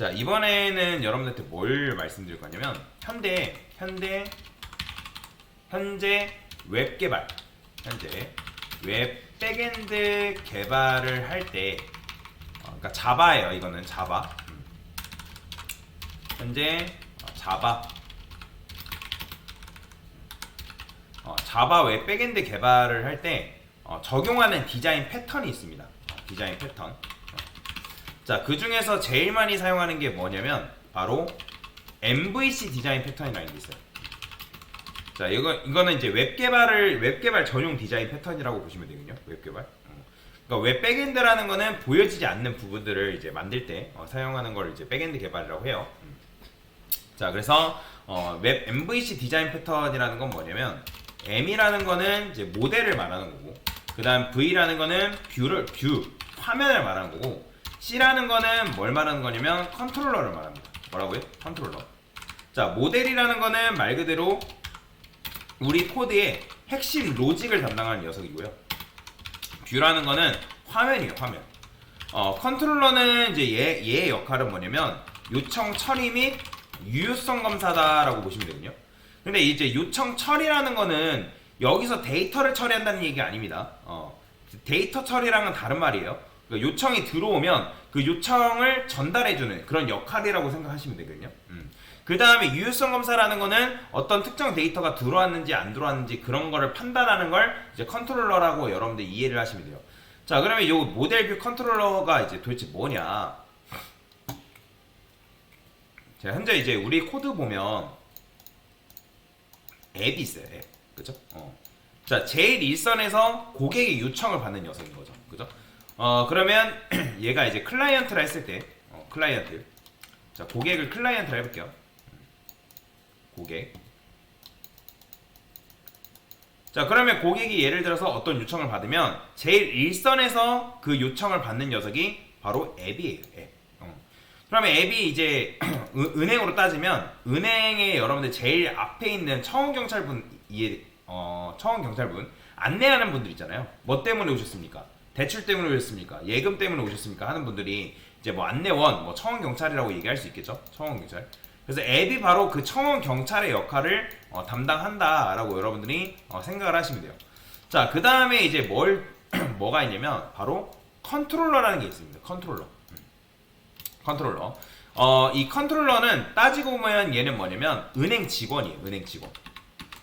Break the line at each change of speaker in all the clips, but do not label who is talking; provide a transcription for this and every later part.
자, 이번에는 여러분들한테 뭘 말씀드릴 거냐면 현재 웹 개발, 현재 웹 백엔드 개발을 할 때, 그러니까 자바예요. 이거는 자바. 현재 자바 웹 백엔드 개발을 할 때 적용하는 디자인 패턴이 있습니다. 디자인 패턴. 자, 그 중에서 제일 많이 사용하는 게 뭐냐면 바로 MVC 디자인 패턴이라는 게 있어요. 자, 이거는 이제 웹 개발 전용 디자인 패턴이라고 보시면 되거든요. 웹 개발. 그러니까 웹 백엔드라는 거는 보여지지 않는 부분들을 이제 만들 때 사용하는 걸 이제 백엔드 개발이라고 해요. 자, 그래서 웹 MVC 디자인 패턴이라는 건 뭐냐면, M이라는 거는 이제 모델을 말하는 거고, 그 다음 V라는 거는 화면을 말하는 거고, C라는 거는 뭘 말하는 거냐면 컨트롤러를 말합니다. 뭐라고요? 컨트롤러. 자, 모델이라는 거는 말 그대로 우리 코드의 핵심 로직을 담당하는 녀석이고요. 뷰라는 거는 화면이에요, 화면. 컨트롤러는 이제 얘의 역할은 뭐냐면 요청 처리 및 유효성 검사다라고 보시면 되거든요. 근데 이제 요청 처리라는 거는 여기서 데이터를 처리한다는 얘기가 아닙니다. 데이터 처리랑은 다른 말이에요. 그러니까 요청이 들어오면 그 요청을 전달해주는 그런 역할이라고 생각하시면 되거든요. 그 다음에 유효성 검사라는 거는 어떤 특정 데이터가 들어왔는지 안 들어왔는지 그런 거를 판단하는 걸 이제 컨트롤러라고 여러분들 이해를 하시면 돼요. 자, 그러면 이 모델 뷰 컨트롤러가 이제 도대체 뭐냐? 자, 현재 이제 우리 코드 보면 앱이 있어요, 앱. 그죠? 자, 제일 일선에서 고객의 요청을 받는 녀석인 거죠. 그죠? 그러면 얘가 이제 클라이언트라 했을 때, 클라이언트. 자, 고객을 클라이언트라 해볼게요. 고객. 자, 그러면 고객이 예를 들어서 어떤 요청을 받으면 제일 일선에서 그 요청을 받는 녀석이 바로 앱이에요, 앱. 그러면 앱이 이제 은행으로 따지면 은행에 여러분들 제일 앞에 있는 청원경찰분 안내하는 분들 있잖아요. 뭐 때문에 오셨습니까? 대출 때문에 오셨습니까? 예금 때문에 오셨습니까? 하는 분들이 이제 뭐 안내원, 뭐 청원경찰이라고 얘기할 수 있겠죠? 청원경찰. 그래서 앱이 바로 그 청원경찰의 역할을 담당한다라고 여러분들이 생각을 하시면 돼요. 자, 그 다음에 이제 뭐가 있냐면 바로 컨트롤러라는 게 있습니다. 컨트롤러. 이 컨트롤러는 따지고 보면 얘는 뭐냐면 은행 직원이에요. 은행 직원.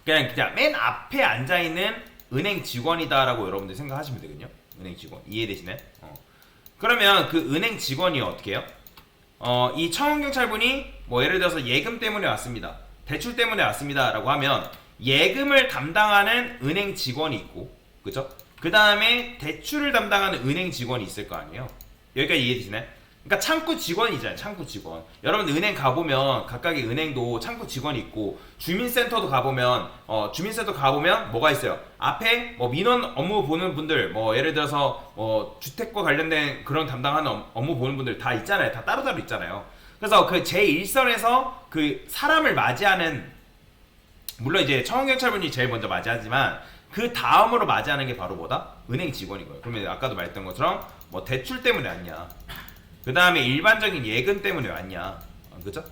그냥 맨 앞에 앉아있는 은행 직원이다라고 여러분들 생각하시면 되거든요. 은행 직원. 이해되시나요? 그러면 그 은행 직원이 어떻게 해요? 이 청원경찰분이 뭐 예를 들어서 예금 때문에 왔습니다. 대출 때문에 왔습니다. 라고 하면 예금을 담당하는 은행 직원이 있고, 그죠? 그 다음에 대출을 담당하는 은행 직원이 있을 거 아니에요? 여기까지 이해되시나요? 그러니까 창구 직원이잖아요. 창구 직원. 여러분들 은행 가보면 각각의 은행도 창구 직원이 있고, 주민센터도 가보면 뭐가 있어요? 앞에 뭐 민원 업무 보는 분들, 뭐 예를 들어서 주택과 관련된 그런 담당하는 업무 보는 분들 다 있잖아요. 다 따로따로 있잖아요. 그래서 그 제1선에서 그 사람을 맞이하는, 물론 이제 청원경찰분이 제일 먼저 맞이하지만 그 다음으로 맞이하는 게 바로 뭐다? 은행 직원이고요. 그러면 아까도 말했던 것처럼 뭐 대출 때문에 왔냐, 그 다음에 일반적인 예금 때문에 왔냐, 그죠?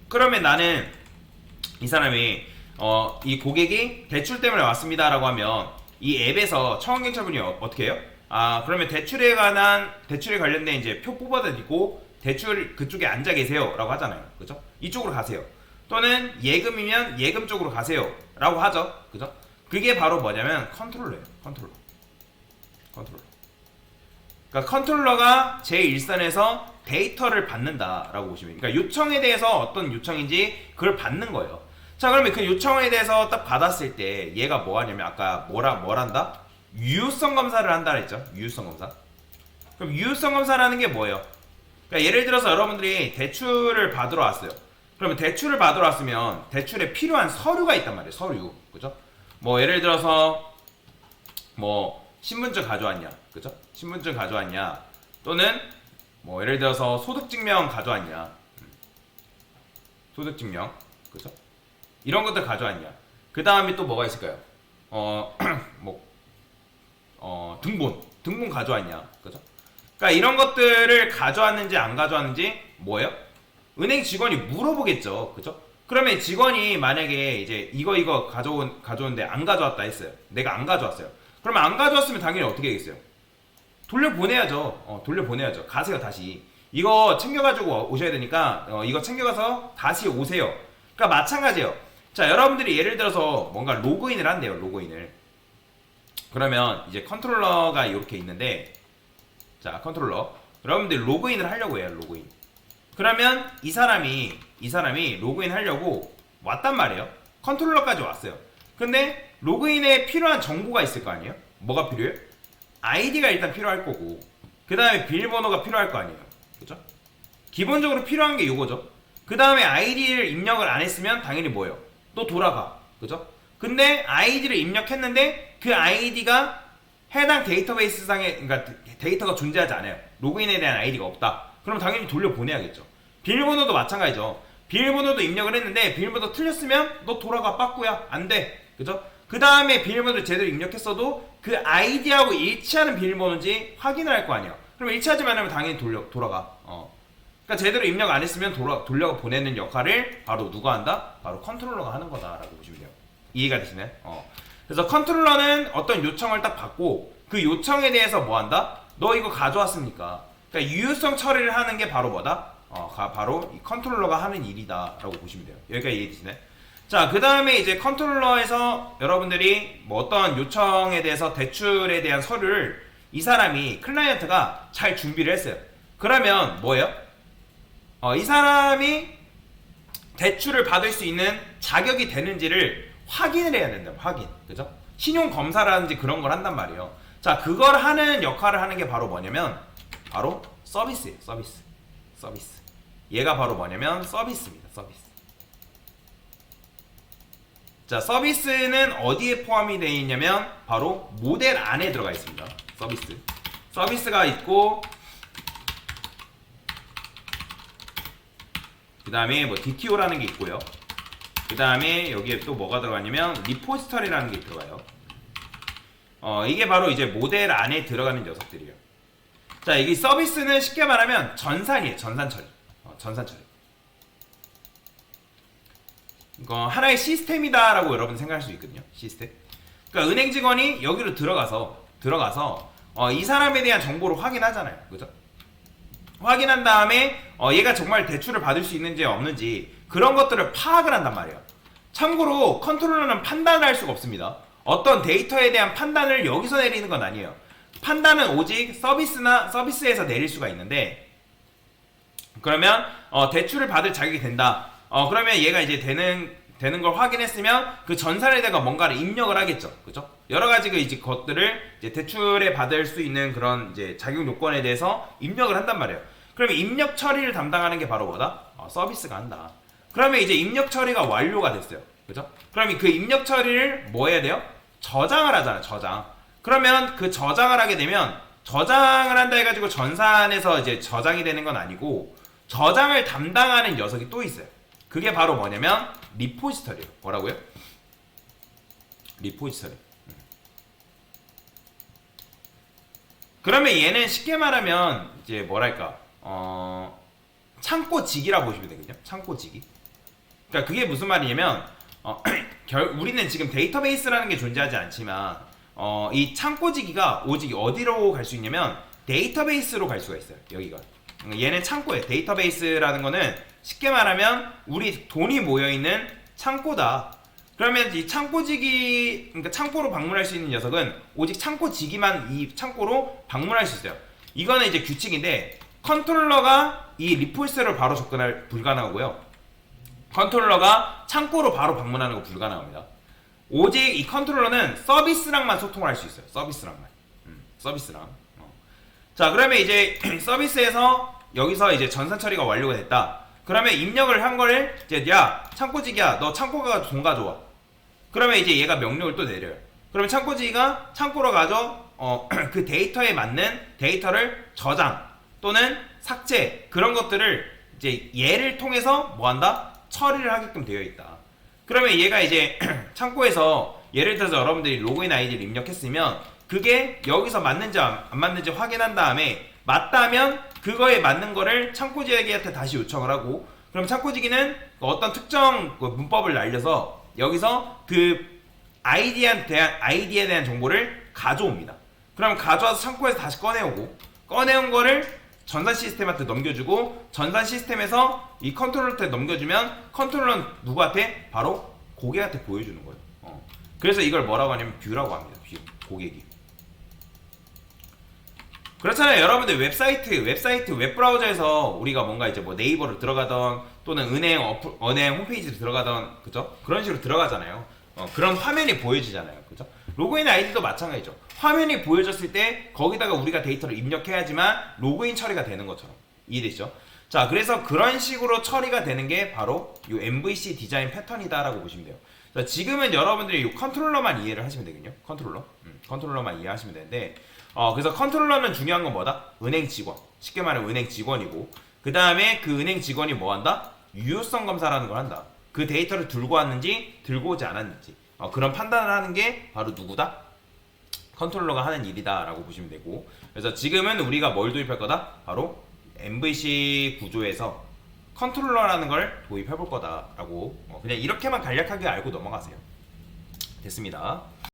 그러면 나는 이 사람이 이 고객이 대출 때문에 왔습니다 라고 하면 이 앱에서 청원경찰분이 어떻게 해요? 그러면 대출에 관련된 이제 표 뽑아드리고 대출 그쪽에 앉아 계세요 라고 하잖아요. 그죠? 이쪽으로 가세요. 또는 예금이면 예금 쪽으로 가세요 라고 하죠. 그죠? 그게 바로 뭐냐면 컨트롤러예요. 컨트롤러. 그러니까 컨트롤러가 제1선에서 데이터를 받는다라고 보시면, 그러니까 요청에 대해서 어떤 요청인지 그걸 받는 거예요. 자, 그러면 그 요청에 대해서 딱 받았을 때 얘가 뭐 하냐면 아까 뭘 한다? 유효성 검사를 한다 했죠. 유효성 검사. 그럼 유효성 검사라는 게 뭐예요? 그러니까 예를 들어서 여러분들이 대출을 받으러 왔어요. 그러면 대출을 받으러 왔으면 대출에 필요한 서류가 있단 말이에요. 서류. 그죠? 뭐 예를 들어서 뭐 신분증 가져왔냐, 그죠? 신분증 가져왔냐, 또는 뭐 예를 들어서 소득증명 가져왔냐, 소득증명, 그죠? 이런 것들 가져왔냐. 그 다음에 또 뭐가 있을까요? 등본 가져왔냐, 그죠? 그러니까 이런 것들을 가져왔는지 안 가져왔는지 뭐예요? 은행 직원이 물어보겠죠. 그죠? 그러면 직원이 만약에 이제 이거 가져오는데 안 가져왔다 했어요. 내가 안 가져왔어요. 그러면 안 가져왔으면 당연히 어떻게 하겠어요? 돌려보내야죠. 돌려보내야죠. 가세요, 다시. 이거 챙겨가지고 오셔야 되니까, 이거 챙겨가서 다시 오세요. 그러니까 마찬가지예요. 자, 여러분들이 예를 들어서 뭔가 로그인을 한대요, 로그인을. 그러면 이제 컨트롤러가 이렇게 있는데, 자, 컨트롤러. 여러분들이 로그인을 하려고 해요, 로그인. 그러면 이 사람이 로그인 하려고 왔단 말이에요. 컨트롤러까지 왔어요. 근데 로그인에 필요한 정보가 있을 거 아니에요? 뭐가 필요해요? 아이디가 일단 필요할 거고, 그 다음에 비밀번호가 필요할 거 아니에요. 그죠? 기본적으로 필요한 게 이거죠. 그 다음에 아이디를 입력을 안 했으면 당연히 뭐예요? 또 돌아가. 그죠? 근데 아이디를 입력했는데 그 아이디가 해당 데이터베이스 상에, 그러니까 데이터가 존재하지 않아요. 로그인에 대한 아이디가 없다. 그럼 당연히 돌려보내야겠죠. 비밀번호도 마찬가지죠. 비밀번호도 입력을 했는데 비밀번호 틀렸으면 너 돌아가 빠꾸야. 안 돼. 그죠? 그 다음에 비밀번호를 제대로 입력했어도 그 아이디하고 일치하는 비밀번호인지 확인을 할 거 아니에요. 그럼 일치하지 않으면 당연히 돌아가. 그러니까 제대로 입력 안 했으면 돌려 보내는 역할을 바로 누가 한다? 바로 컨트롤러가 하는 거다라고 보시면 돼요. 이해가 되시나요? 그래서 컨트롤러는 어떤 요청을 딱 받고 그 요청에 대해서 뭐 한다? 너 이거 가져왔습니까? 그러니까 유효성 처리를 하는 게 바로 뭐다? 바로 이 컨트롤러가 하는 일이다라고 보시면 돼요. 여기까지 이해되시나요? 자, 그 다음에 이제 컨트롤러에서 여러분들이 뭐 어떤 요청에 대해서 대출에 대한 서류를 이 사람이 클라이언트가 잘 준비를 했어요. 그러면 뭐예요? 이 사람이 대출을 받을 수 있는 자격이 되는지를 확인을 해야 된다. 확인. 그죠? 신용 검사라든지 그런 걸 한단 말이에요. 자, 그걸 하는 역할을 하는 게 바로 뭐냐면 바로 서비스예요. 서비스. 얘가 바로 뭐냐면 서비스입니다. 서비스. 자, 서비스는 어디에 포함이 되어 있냐면 바로 모델 안에 들어가 있습니다. 서비스가 있고, 그 다음에 뭐 DTO라는 게 있고요. 그 다음에 여기에 또 뭐가 들어가냐면 리포지터리라는 게 들어가요. 이게 바로 이제 모델 안에 들어가는 녀석들이에요. 자, 이 서비스는 쉽게 말하면 전산이에요. 전산 처리. 이거 하나의 시스템이다라고 여러분 생각할 수 있거든요. 시스템. 그러니까 은행 직원이 여기로 들어가서 이 사람에 대한 정보를 확인하잖아요. 그죠? 확인한 다음에 얘가 정말 대출을 받을 수 있는지 없는지 그런 것들을 파악을 한단 말이에요. 참고로 컨트롤러는 판단을 할 수가 없습니다. 어떤 데이터에 대한 판단을 여기서 내리는 건 아니에요. 판단은 오직 서비스에서 내릴 수가 있는데, 그러면 대출을 받을 자격이 된다. 그러면 얘가 이제 되는 걸 확인했으면 그 전산에다가 뭔가를 입력을 하겠죠. 그죠? 여러 가지 이제 것들을 이제 대출에 받을 수 있는 그런 이제 자격 요건에 대해서 입력을 한단 말이에요. 그러면 입력 처리를 담당하는 게 바로 뭐다? 서비스가 한다. 그러면 이제 입력 처리가 완료가 됐어요. 그죠? 그러면 그 입력 처리를 뭐 해야 돼요? 저장을 하잖아, 저장. 그러면 그 저장을 하게 되면 저장을 한다 해가지고 전산에서 이제 저장이 되는 건 아니고 저장을 담당하는 녀석이 또 있어요. 그게 바로 뭐냐면 리포지터리예요. 뭐라고요? 리포지터리. 그러면 얘는 쉽게 말하면 이제 뭐랄까 창고직이라 보시면 되거든요. 창고직이. 그러니까 그게 무슨 말이냐면 우리는 지금 데이터베이스라는 게 존재하지 않지만 이 창고지기가 오직 어디로 갈 수 있냐면 데이터베이스로 갈 수가 있어요. 여기가. 얘는 창고예요. 데이터베이스라는 거는 쉽게 말하면 우리 돈이 모여있는 창고다. 그러면 이 창고지기, 그러니까 창고로 방문할 수 있는 녀석은 오직 창고지기만 이 창고로 방문할 수 있어요. 이거는 이제 규칙인데 컨트롤러가 이 리포지터리로 바로 접근할 불가능하고요. 컨트롤러가 창고로 바로 방문하는 거 불가능합니다. 오직 이 컨트롤러는 서비스랑만 소통을 할 수 있어요. 서비스랑. 자, 그러면 이제 서비스에서 여기서 이제 전산 처리가 완료가 됐다. 그러면 입력을 한 거를 이제 야, 창고지기야, 너 창고 가서 돈 가져와. 그러면 이제 얘가 명령을 또 내려요. 그러면 창고지기가 창고로 가서 그 데이터에 맞는 데이터를 저장 또는 삭제 그런 것들을 이제 얘를 통해서 뭐 한다? 처리를 하게끔 되어 있다. 그러면 얘가 이제 창고에서 예를 들어서 여러분들이 로그인 아이디를 입력했으면 그게 여기서 맞는지 안 맞는지 확인한 다음에 맞다면 그거에 맞는 거를 창고지기한테 다시 요청을 하고, 그럼 창고지기는 어떤 특정 문법을 날려서 여기서 그 아이디에 대한 정보를 가져옵니다. 그럼 가져와서 창고에서 다시 꺼내온 거를 전산 시스템한테 넘겨주고, 전산 시스템에서 이 컨트롤러한테 넘겨주면 컨트롤러는 누구한테? 바로 고객한테 보여주는 거예요. 그래서 이걸 뭐라고 하냐면 뷰라고 합니다. 뷰, 고객이. 그렇잖아요. 여러분들 웹사이트 웹브라우저에서 우리가 뭔가 이제 뭐 네이버를 들어가던 또는 은행 홈페이지를 들어가던, 그죠? 그런 식으로 들어가잖아요. 그런 화면이 보여지잖아요. 그죠? 로그인 아이디도 마찬가지죠. 화면이 보여졌을 때 거기다가 우리가 데이터를 입력해야지만 로그인 처리가 되는 것처럼. 이해되시죠? 자, 그래서 그런 식으로 처리가 되는 게 바로 이 MVC 디자인 패턴이다라고 보시면 돼요. 자, 지금은 여러분들이 이 컨트롤러만 이해를 하시면 되거든요. 컨트롤러만 이해하시면 되는데, 그래서 컨트롤러는 중요한 건 뭐다? 은행 직원. 쉽게 말하면 은행 직원이고, 그 다음에 그 은행 직원이 뭐 한다? 유효성 검사라는 걸 한다. 그 데이터를 들고 왔는지 들고 오지 않았는지, 그런 판단을 하는 게 바로 누구다? 컨트롤러가 하는 일이다 라고 보시면 되고, 그래서 지금은 우리가 뭘 도입할 거다? 바로 MVC 구조에서 컨트롤러라는 걸 도입해 볼 거다 라고, 그냥 이렇게만 간략하게 알고 넘어가세요. 됐습니다.